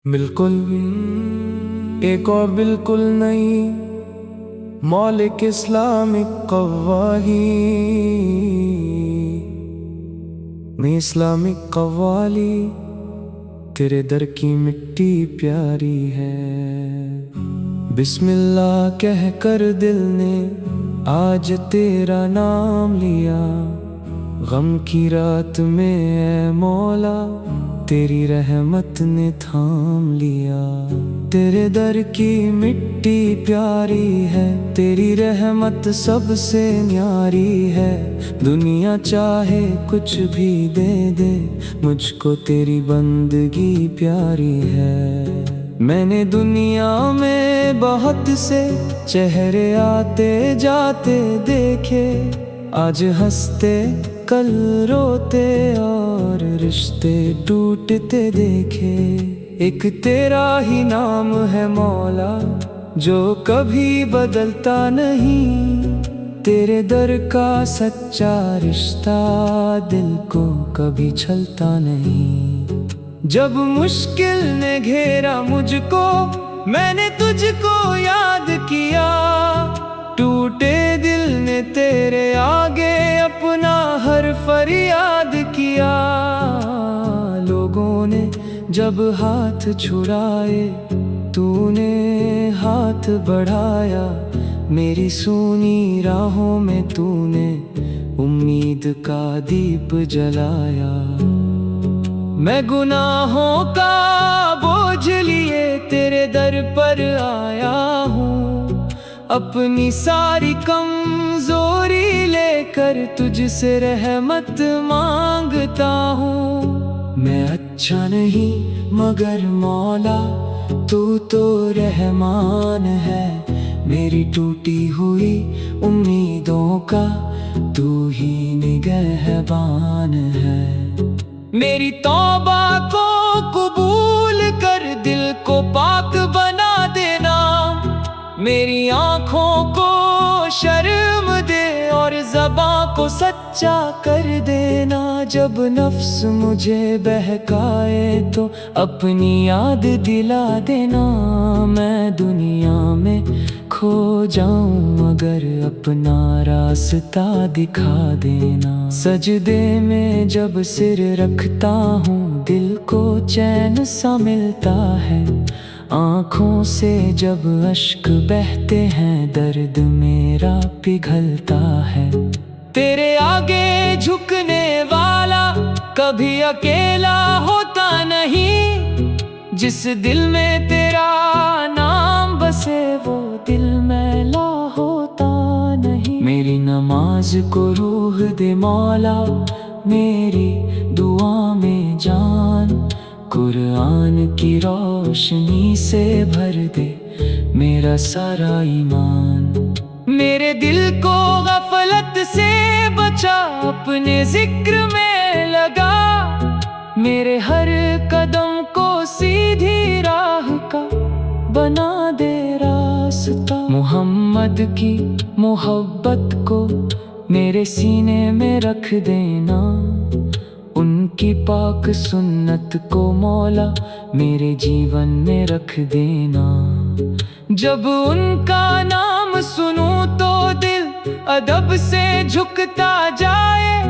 बिल्कुल एक और बिल्कुल नई मौलिक इस्लामिक कव्वाली में इस्लामिक कव्वाली तेरे दर की मिट्टी प्यारी है। बिस्मिल्लाह कह कर दिल ने आज तेरा नाम लिया, गम की रात में ऐ मौला तेरी रहमत ने थाम लिया। तेरे दर की मिट्टी प्यारी है, तेरी रहमत सबसे न्यारी है। दुनिया चाहे कुछ भी दे दे, मुझको तेरी बंदगी प्यारी है। मैंने दुनिया में बहुत से चेहरे आते जाते देखे, आज हंसते कल रोते और रिश्ते टूटते देखे। एक तेरा ही नाम है मौला जो कभी बदलता नहीं, तेरे दर का सच्चा रिश्ता दिल को कभी छलता नहीं। जब मुश्किल ने घेरा मुझको मैंने तुझको याद किया, टूटे दिल ने तेरे आगे अपना हर फरियाद किया। लोगों ने जब हाथ छुड़ाए तूने हाथ बढ़ाया, मेरी सूनी राहों में तूने उम्मीद का दीप जलाया। मैं गुनाहों का बोझ लिए तेरे दर पर आया हूँ, अपनी सारी कमजोरी लेकर तुझसे रहमत मांगता हूँ। मैं अच्छा नहीं मगर मौला तू तो रहमान है, मेरी टूटी हुई उम्मीदों का तू ही निगहबान है। मेरी तौबा को कबूल कर दिल को पाक बना देना, मेरी आँखों को शर्म दे और ज़बां को सच्चा कर देना। जब नफ्स मुझे बहकाए तो अपनी याद दिला देना, मैं दुनिया में खो जाऊं मगर अपना रास्ता दिखा देना। सजदे में जब सिर रखता हूँ दिल को चैन सा मिलता है, आँखों से जब अश्क बहते हैं दर्द मेरा पिघलता है। तेरे आगे झुकने वाला कभी अकेला होता नहीं, जिस दिल में तेरा नाम बसे वो दिल मैला होता नहीं। मेरी नमाज को रूह दे मौला, मेरी दुआ में जान, कुरान की रोशनी से भर दे मेरा सारा ईमान। मेरे दिल को गफलत से बचा अपने जिक्र में लगा, मेरे हर कदम को सीधी राह का बना दे रास्ता। मोहम्मद की मोहब्बत को मेरे सीने में रख देना, उनकी पाक सुन्नत को मौला मेरे जीवन में रख देना। जब उनका नाम सुनूं तो दिल अदब से झुकता जाए,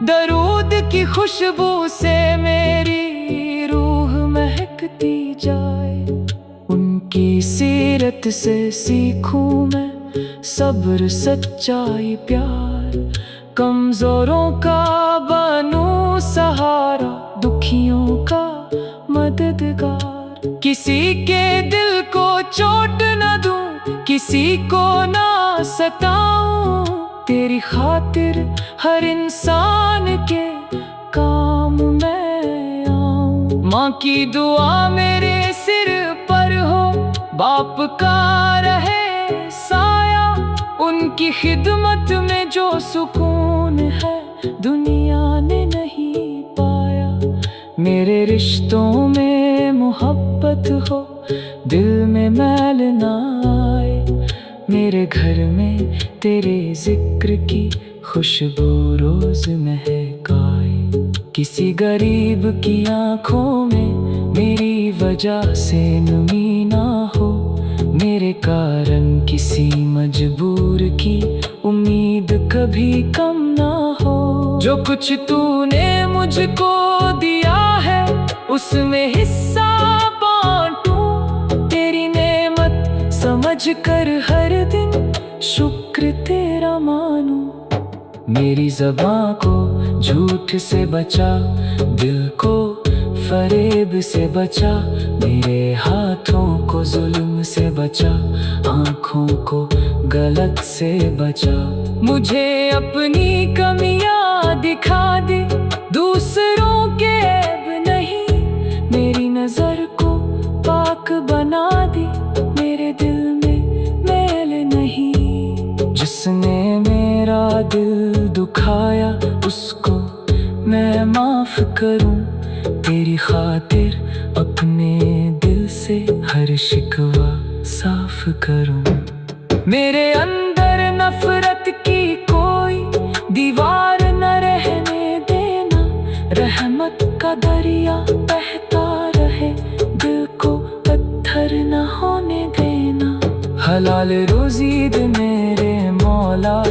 दरूद की खुशबू से मेरी रूह महकती जाए। उनकी सीरत से सीखूं मैं सब्र सच्चाई प्यार, कमजोरों का बनूं सहारा, दुखियों का मददगार। किसी के दिल को चोट न दूं, किसी को ना सताऊं, तेरी खातिर हर इंसान के काम मैं आऊं। माँ की दुआ मेरे सिर पर हो, बाप का रहे साया, उनकी खिदमत में जो सुकून है दुनिया ने नहीं पाया। मेरे रिश्तों में मोहब्बत हो, दिल में मैल ना आए, मेरे घर में तेरे जिक्र की खुशबू रोज महकाए। किसी गरीब की आँखों में मेरी वजह से नमी ना हो, मेरे कारण किसी मजबूर की उम्मीद कभी कम ना हो। जो कुछ तूने मुझको दिया है उसमें हिस्सा बांटूं, तेरी नेमत समझ कर हर दिन शुक्र तेरा मानूं। मेरी ज़बां को झूठ से बचा, दिल को फरेब से बचा, मेरे हाथों को जुल्म से बचा, आँखों को गलत से बचा। मुझे अपनी कमियां दिखा दे, दूसरों के ऐब नहीं, मेरी नजर को पाक बना दे, मेरे दिल में मैल नहीं। जिसने मेरा दिल दुखाया उसको मैं माफ करूं, तेरी खातिर अपने दिल से हर शिकवा साफ करूं। मेरे अंदर नफरत की कोई दीवार न रहने देना, रहमत का दरिया बहता रहे, दिल को पत्थर न होने देना। हलाल रोज़ी दे मेरे मौला,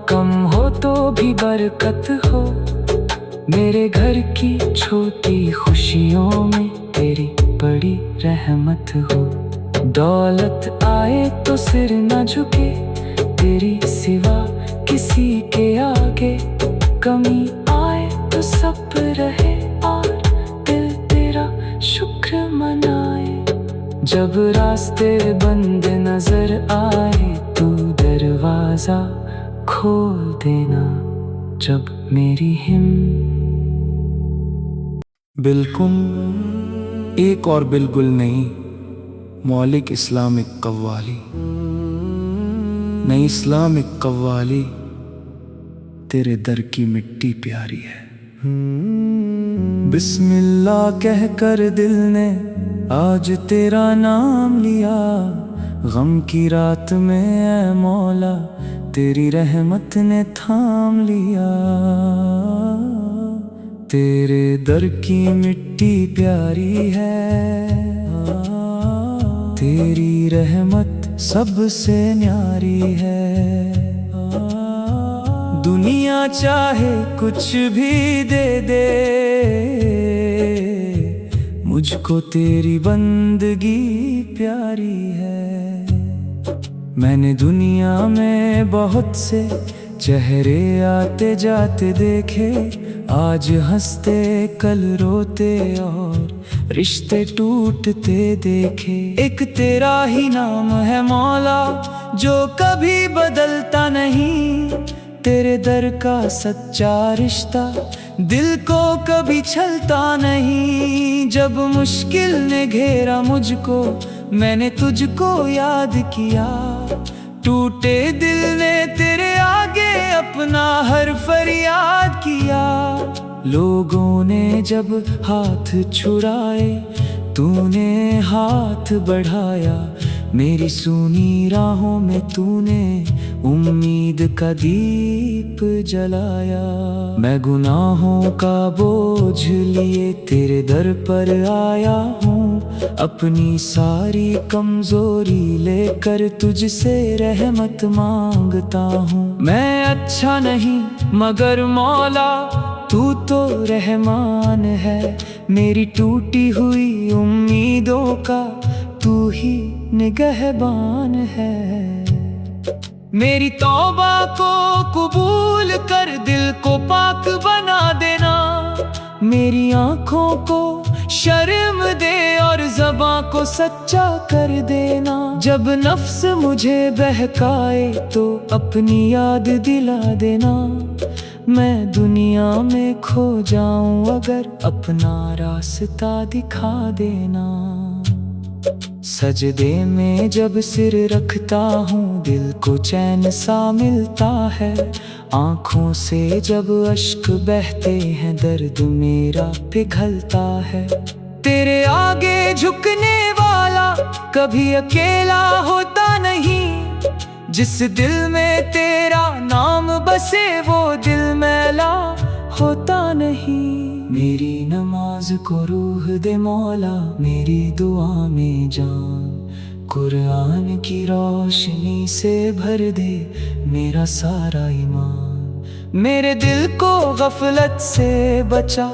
कम हो तो भी बरकत हो, मेरे घर की छोटी खुशियों में तेरी बड़ी रहमत हो। दौलत आए तो सिर न झुके, तेरी सिवा किसी के आगे, कमी आए तो सब रहे और दिल तेरा शुक्र मनाए। जब रास्ते बंद नजर आए तू दरवाजा खोल देना, जब मेरी बिल्कुल एक और बिल्कुल नहीं, मौलिक इस्लामिक कव्वाली। नहीं इस्लामिक कव्वाली, तेरे दर की मिट्टी प्यारी है। बिस्मिल्लाह कहकर दिल ने आज तेरा नाम लिया, गम की रात में ऐ मौला तेरी रहमत ने थाम लिया। तेरे दर की मिट्टी प्यारी है, तेरी रहमत सबसे न्यारी है। दुनिया चाहे कुछ भी दे दे, मुझको तेरी बंदगी प्यारी है। मैंने दुनिया में बहुत से चेहरे आते जाते देखे, आज हंसते कल रोते और रिश्ते टूटते देखे। एक तेरा ही नाम है मौला जो कभी बदलता नहीं, तेरे दर का सच्चा रिश्ता दिल को कभी छलता नहीं। जब मुश्किल ने घेरा मुझको मैंने तुझको याद किया, टूटे दिल ने तेरे आगे अपना हर फरियाद किया। लोगों ने जब हाथ छुड़ाए तूने हाथ बढ़ाया, मेरी सूनी राहों में तूने उम्मीद का दीप जलाया। मैं गुनाहों का बोझ लिए तेरे दर पर आया हूँ, अपनी सारी कमजोरी लेकर तुझसे रहमत मांगता हूँ। मैं अच्छा नहीं मगर मौला तू तो रहमान है, मेरी टूटी हुई उम्मीदों का तू ही निगहबान है। मेरी तौबा को कबूल कर दिल को पाक बना देना, मेरी आँखों को शर्म दे और ज़बां को सच्चा कर देना। जब नफ्स मुझे बहकाए तो अपनी याद दिला देना, मैं दुनिया में खो जाऊं अगर अपना रास्ता दिखा देना। सजदे में जब सिर रखता हूँ दिल को चैन सा मिलता है, आँखों से जब अश्क बहते हैं दर्द मेरा पिघलता है। तेरे आगे झुकने वाला कभी अकेला होता नहीं, जिस दिल में तेरा नाम बसे वो दिल मैला होता नहीं। मेरी नमाज को रूह दे मौला, मेरी दुआ में जान। कुरान की रोशनी से भर दे मेरा सारा ईमान। मेरे दिल को गफलत से बचा,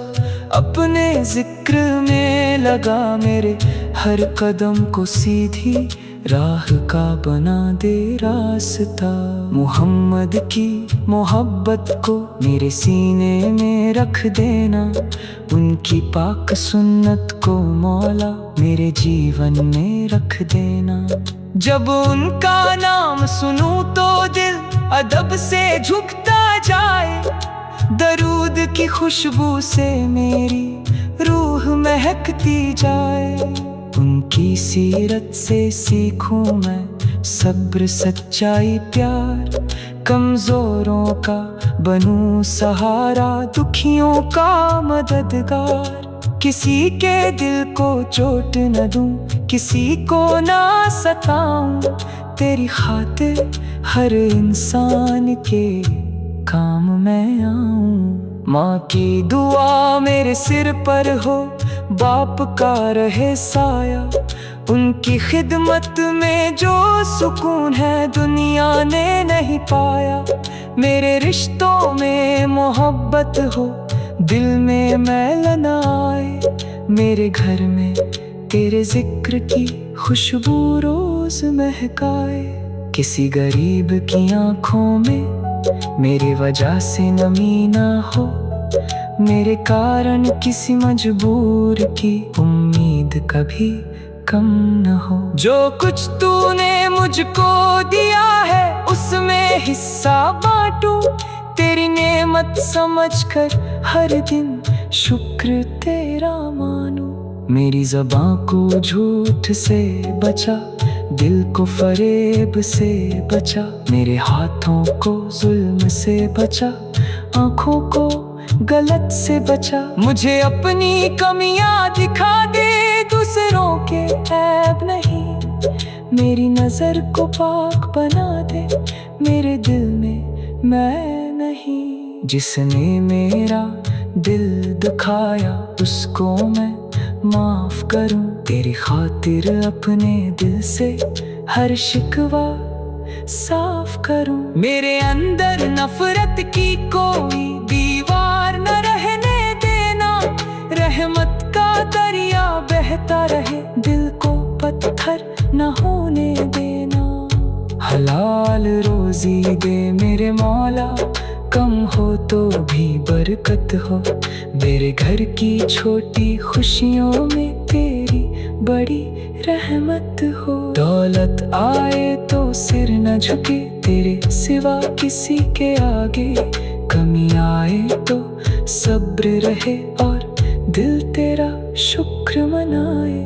अपने जिक्र में लगा। मेरे हर कदम को सीधी राह का बना दे रास्ता। मोहम्मद की मोहब्बत को मेरे सीने में रख देना। उनकी पाक सुन्नत को मौला मेरे जीवन में रख देना। जब उनका नाम सुनूं तो दिल अदब से झुकता जाए। दरूद की खुशबू से मेरी रूह महकती जाए। उनकी सीरत से सीखूं मैं सब्र सच्चाई प्यार। कमजोरों का बनूं सहारा, दुखियों का मददगार। किसी के दिल को चोट न दूं, किसी को ना सताऊं। तेरी खातिर हर इंसान के काम मैं आऊं। माँ की दुआ मेरे सिर पर हो, बाप का रहे साया। उनकी खिदमत में जो सुकून है दुनिया ने नहीं पाया। मेरे रिश्तों में मोहब्बत हो, दिल में मैल न आए। मेरे घर में तेरे जिक्र की खुशबू रोज महकाए। किसी गरीब की आंखों में मेरी वजह से नमी ना हो। मेरे कारण किसी मजबूर की उम्मीद कभी कम न हो। जो कुछ तूने मुझको दिया है उसमें हिस्सा बांटूं। तेरी नेमत समझकर हर दिन शुक्र तेरा मानूं। मेरी ज़बां को झूठ से बचा, दिल को फरेब से बचा। मेरे हाथों को जुल्म से बचा, आँखों को गलत से बचा। मुझे अपनी कमियां दिखा दे, दूसरों के ऐब नहीं। मेरी नजर को पाक बना दे, मेरे दिल में मैं नहीं। जिसने मेरा दिल दुखाया उसको मैं माफ करूं। तेरी खातिर अपने दिल से हर शिकवा साफ करूं। मेरे अंदर नफरत की कोई दीवार न रहने देना। रहमत का दरिया बहता रहे, दिल को पत्थर न होने देना। हलाल रोजी दे मेरे मौला, कम हो तो भी बरकत हो। मेरे घर की छोटी खुशियों में तेरी बड़ी रहमत हो। दौलत आए तो सिर न झुके तेरे सिवा किसी के आगे। कमी आए तो सब्र रहे और दिल तेरा शुक्र मनाए।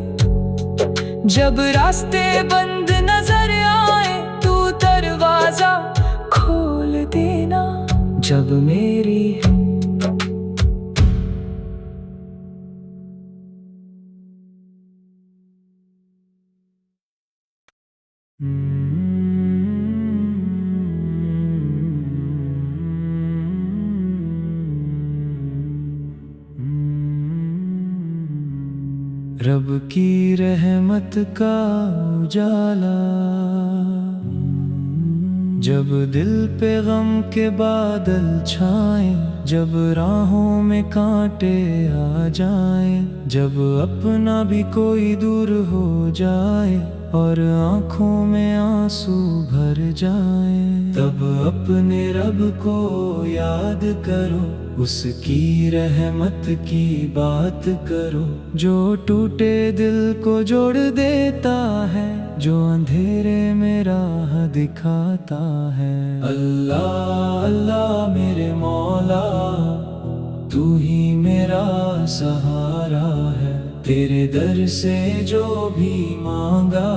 जब रास्ते बंद नजर आए तू दरवाजा खोल देना। जब मेरी रब की रहमत का उजाला, जब दिल पे गम के बादल छाए। जब राहों में कांटे आ जाए, जब अपना भी कोई दूर हो जाए और आँखों में आंसू भर जाए। तब अपने रब को याद करो, उसकी रहमत की बात करो। जो टूटे दिल को जोड़ देता है, जो अंधेरे में राह दिखाता है। अल्लाह अल्लाह मेरे मौला, तू ही मेरा सहारा है। तेरे दर से जो भी मांगा,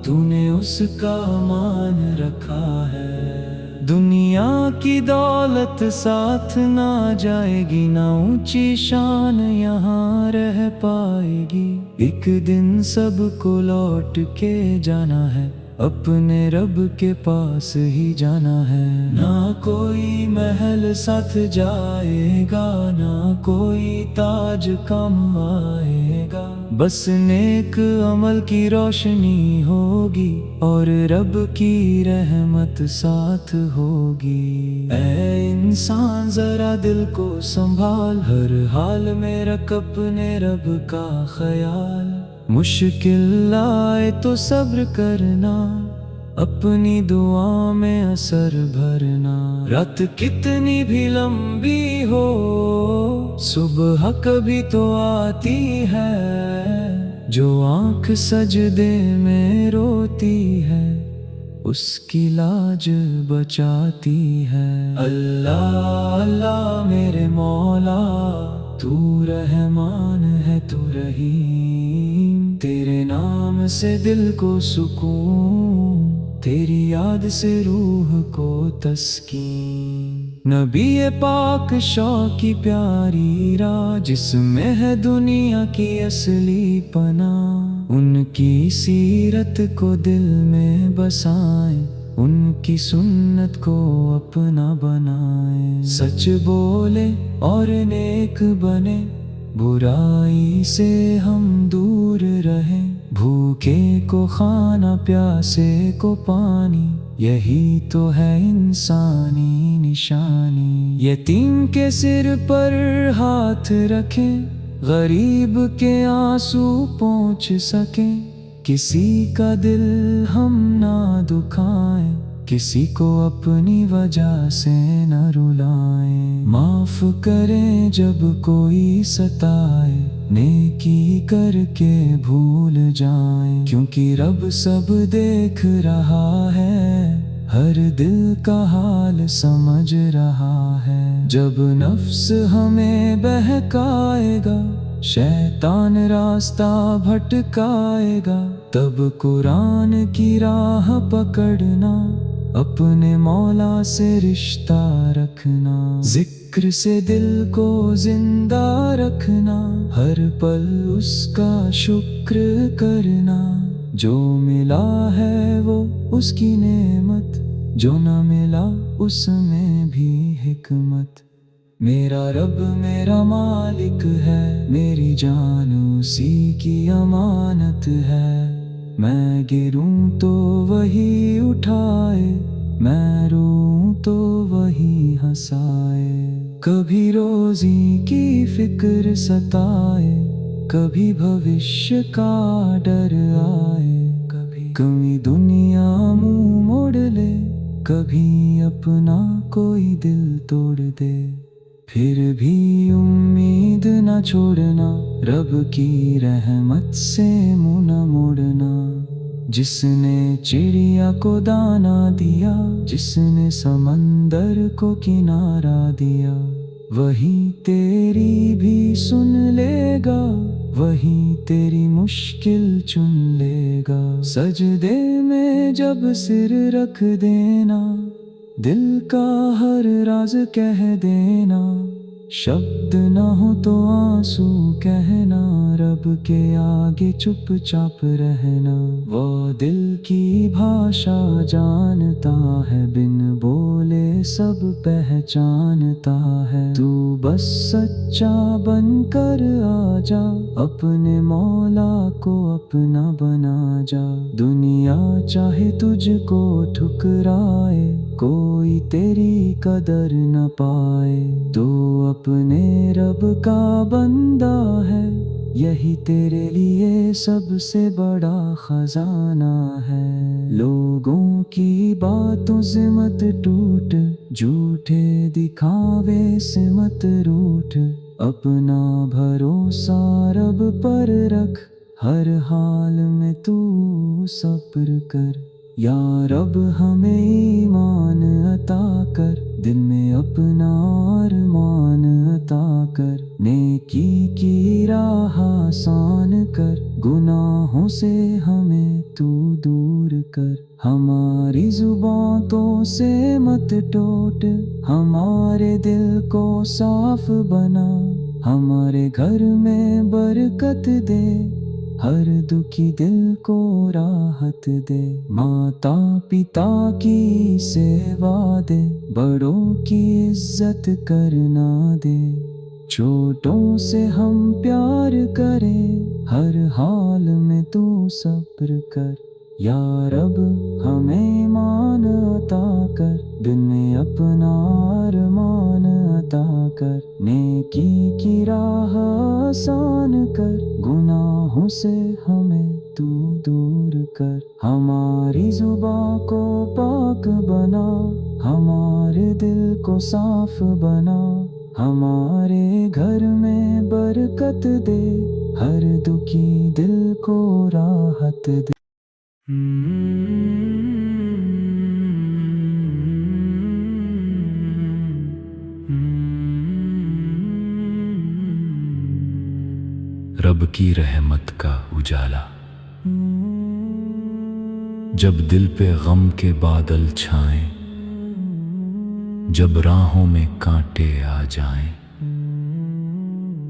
तूने उसका मान रखा है। दुनिया की दौलत साथ ना जाएगी, ना ऊंची शान यहाँ रह पाएगी। एक दिन सबको लौट के जाना है, अपने रब के पास ही जाना है। ना कोई महल साथ जाएगा, ना कोई ताज कम आएगा, बस नेक अमल की रोशनी होगी और रब की रहमत साथ होगी। ऐ इंसान जरा दिल को संभाल, हर हाल में रख अपने रब का ख्याल। मुश्किल आए तो सब्र करना, अपनी दुआ में असर भरना। रात कितनी भी लंबी हो, सुबह कभी तो आती है। जो आंख सजदे में रोती है, उसकी लाज बचाती है। अल्लाह अल्लाह मेरे मौला, तू रहमान है तू रहीम। तेरे नाम से दिल को सुकून, तेरी याद से रूह को तस्कीन। नबी पाक शाह की प्यारी राह, जिसमें है दुनिया की असली पनाह। उनकी सीरत को दिल में बसाएं, उनकी सुन्नत को अपना बनाए। सच बोले और नेक बने, बुराई से हम दूर रहें। भूखे को खाना, प्यासे को पानी, यही तो है इंसानी निशानी। यतीम के सिर पर हाथ रखें, गरीब के आंसू पहुँच सके। किसी का दिल हम ना दुखाएं, किसी को अपनी वजह से न रुलाएं। माफ करें जब कोई सताए, नेकी करके भूल जाएं। क्योंकि रब सब देख रहा है, हर दिल का हाल समझ रहा है। जब नफ्स हमें बहकाएगा, शैतान रास्ता भटकाएगा, तब कुरान की राह पकड़ना, अपने मौला से रिश्ता रखना। जिक्र से दिल को जिंदा रखना, हर पल उसका शुक्र करना। जो मिला है वो उसकी नेमत, जो न मिला उसमें भी हिकमत। मेरा रब मेरा मालिक है, मेरी जान उसी की अमानत है। मैं गिरूं तो वही उठाए, मैं रोऊं तो वही हंसाए। कभी रोजी की फिक्र सताए, कभी भविष्य का डर आए। कभी दुनिया मुंह मोड़ ले, कभी अपना कोई दिल तोड़ दे। फिर भी उम्मीद न छोड़ना, रब की रहमत से मुंह न मोड़ना। जिसने चिड़िया को दाना दिया, जिसने समंदर को किनारा दिया, वही तेरी भी सुन लेगा, वही तेरी मुश्किल चुन लेगा। सजदे में जब सिर रख देना, दिल का हर राज कह देना। शब्द ना हो तो आंसू कहना, रब के आगे चुपचाप रहना। वो दिल की भाषा जानता है, बिन बोले सब पहचानता है। तू बस सच्चा बनकर आ जा, अपने मौला को अपना बना जा। दुनिया चाहे तुझको ठुकराए, कोई तेरी कदर न पाए। तो अपने रब का बंदा है, यही तेरे लिए सबसे बड़ा खजाना है। लोगों की बातों से मत टूट, झूठे दिखावे से मत रूठ। अपना भरोसा रब पर रख, हर हाल में तू सब्र कर। या रब हमें ईमान अता कर, दिल में अपना अरमान अता कर। नेकी की राह आसान कर, गुनाहों से हमें तू दूर कर। हमारी जुबानों से मत टोट, हमारे दिल को साफ बना। हमारे घर में बरकत दे, हर दुखी दिल को राहत दे। माता पिता की सेवा दे, बड़ों की इज्जत करना दे। छोटों से हम प्यार करें, हर हाल में तू सब्र कर। या रब हमें ईमान अता कर, दिल में अपना अरमान अता कर। नेकी की राह आसान कर, गुनाहों से हमें तू दूर कर। हमारी जुबां को पाक बना, हमारे दिल को साफ बना। हमारे घर में बरकत दे, हर दुखी दिल को राहत दे। रब की रहमत का उजाला। जब दिल पे गम के बादल छाएं, जब राहों में कांटे आ जाएं,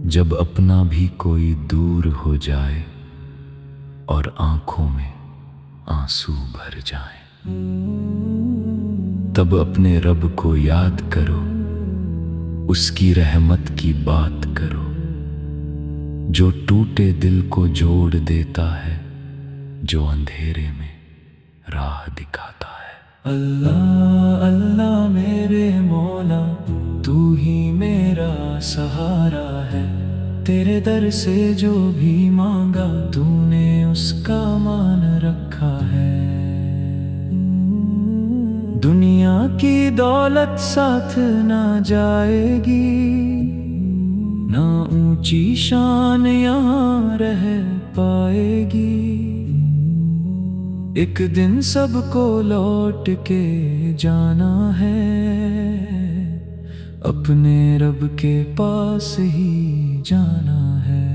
जब अपना भी कोई दूर हो जाए और आंखों में आंसू भर जाएं, तब अपने रब को याद करो, उसकी रहमत की बात करो, जो टूटे दिल को जोड़ देता है, जो अंधेरे में राह दिखाता है। अल्लाह अल्लाह मेरे मौला, तू ही मेरा सहारा है। तेरे दर से जो भी मांगा, तूने उसका मान रखा है। दुनिया की दौलत साथ ना जाएगी, ना ऊंची शान यहाँ रह पाएगी। एक दिन सबको लौट के जाना है, अपने रब के पास ही जाना है।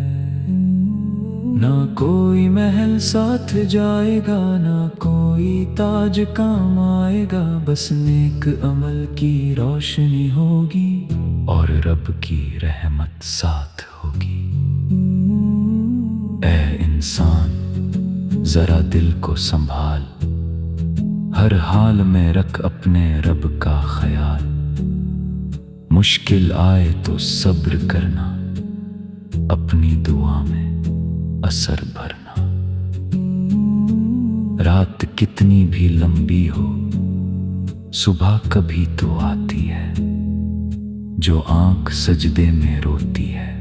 ना कोई महल साथ जाएगा, ना कोई ताज काम आएगा। बस नेक अमल की रोशनी होगी और रब की रहमत साथ होगी। ऐ इंसान, जरा दिल को संभाल, हर हाल में रख अपने रब का ख्याल। मुश्किल आए तो सब्र करना, अपनी दुआ में असर भरना। रात कितनी भी लंबी हो, सुबह कभी तो आती है। जो आंख सजदे में रोती है,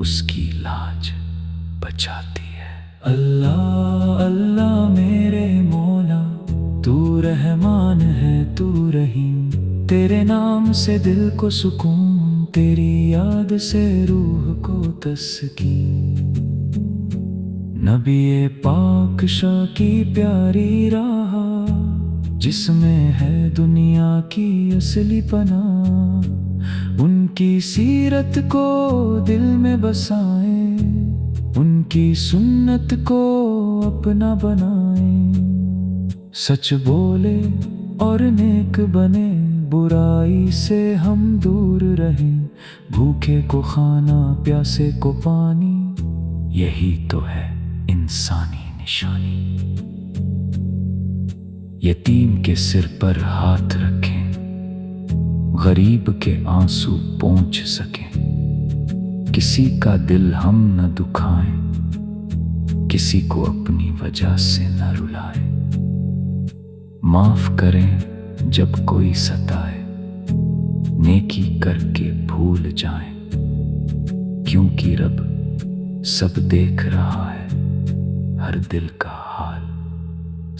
उसकी लाज बचाती है। अल्लाह अल्लाह मेरे मौला, तू रहमान है तू रहीम। तेरे नाम से दिल को सुकून, तेरी याद से रूह को तस्कीन। नबी पाक शाह की प्यारी राह, जिसमें है दुनिया की असली पनाह। उनकी सीरत को दिल में बसाएं, उनकी सुन्नत को अपना बनाएं। सच बोले और नेक बने, बुराई से हम दूर रहें। भूखे को खाना, प्यासे को पानी, यही तो है इंसानी निशानी। यतीम के सिर पर हाथ रखें, गरीब के आंसू पोंछ सकें। किसी का दिल हम न दुखाएं, किसी को अपनी वजह से न रुलाएं। माफ करें जब कोई सताए, नेकी करके भूल जाएं। क्योंकि रब सब देख रहा है, हर दिल का हाल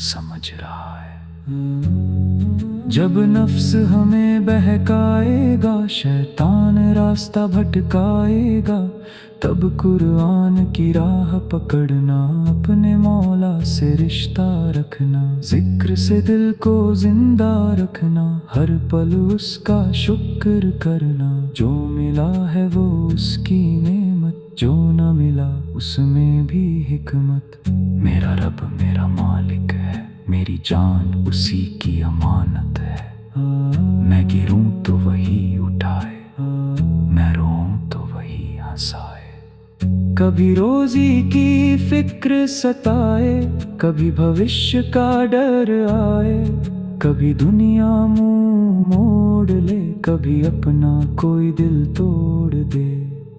समझ रहा है। जब नफ्स हमें बहकाएगा, शैतान रास्ता भटकाएगा, तब कुरान की राह पकड़ना, अपने मौला से रिश्ता रखना। जिक्र से दिल को जिंदा रखना, हर पल उसका शुक्र करना। जो मिला है वो उसकी नेमत, जो न मिला उसमें भी हिकमत। मेरा रब मेरा मालिक है, मेरी जान उसी की अमानत है। मैं गिरूं तो वही उठाए, मैं रोऊं तो वही हंसाए। कभी रोजी की फिक्र सताए, कभी भविष्य का डर आए, कभी दुनिया मुंह मोड़ ले, कभी अपना कोई दिल तोड़ दे,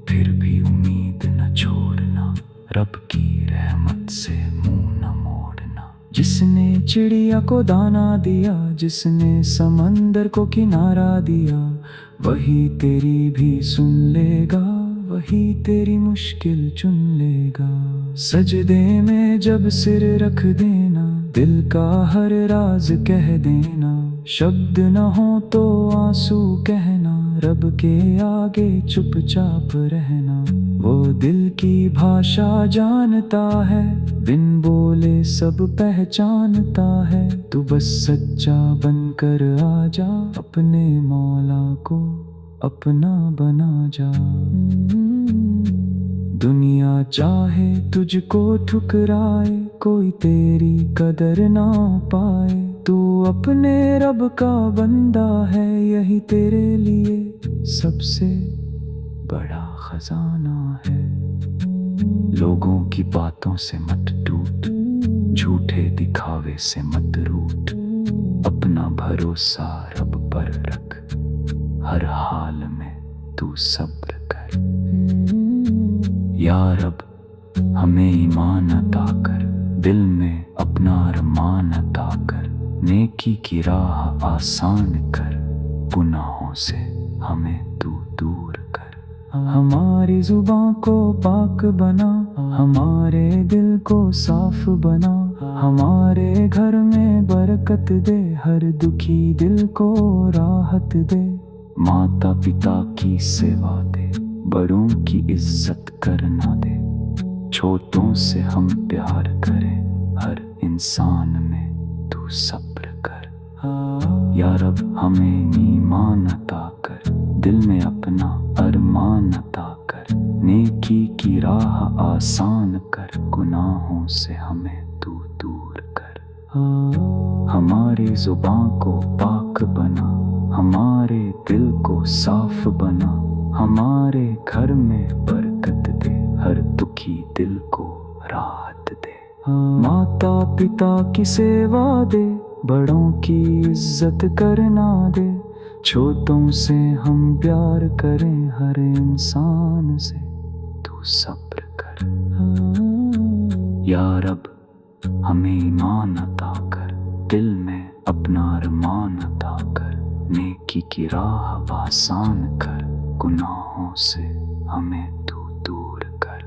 फिर भी उम्मीद न छोड़ना, रब की रहमत से मुंह न मोड़ना। जिसने चिड़िया को दाना दिया, जिसने समंदर को किनारा दिया, वही तेरी भी सुन लेगा, वही तेरी मुश्किल चुन लेगा। सजदे में जब सिर रख देना, दिल का हर राज कह देना, शब्द न हो तो आंसू कहना, रब के आगे चुपचाप रहना। वो दिल की भाषा जानता है, बिन बोले सब पहचानता है। तू बस सच्चा बनकर आ जा, अपने मौला को अपना बना जा। दुनिया चाहे तुझको ठुकराए, कोई तेरी कदर ना पाए, तू अपने रब का बंदा है, यही तेरे लिए सबसे बड़ा खजाना है। लोगों की बातों से मत टूट, झूठे दिखावे से मत रूठ, अपना भरोसा रब पर रख, हर हाल में तू सब्र कर। या रब हमें ईमान अता कर, दिल में अपना अरमान अता कर, नेकी की राह आसान कर, गुनाहों से हमें तू दूर कर। हमारी जुबां को पाक बना, हमारे दिल को साफ बना, हमारे घर में बरकत दे, हर दुखी दिल को राहत दे। माता पिता की सेवा दे, बड़ों की इज्जत करना दे, छोटों से हम प्यार करें, हर इंसान में तू सब्र कर। या रब हमें ईमान अता कर, दिल में अपना अरमान अता कर, नेकी की राह आसान कर, गुनाहों से हमें तू दूर कर। हमारी जुबां को पाक बना, हमारे दिल को साफ बना, हमारे घर में बरकत दे, हर दुखी दिल को राहत दे। माता पिता की सेवा दे, बड़ों की इज्जत करना दे, छोटों से हम प्यार करें, हर इंसान से तू सब्र कर। या रब हमें ईमान अता कर, दिल में अपना अरमान अता कर, नेकी की राह आसान कर, गुनाहों से हमें तू दूर कर।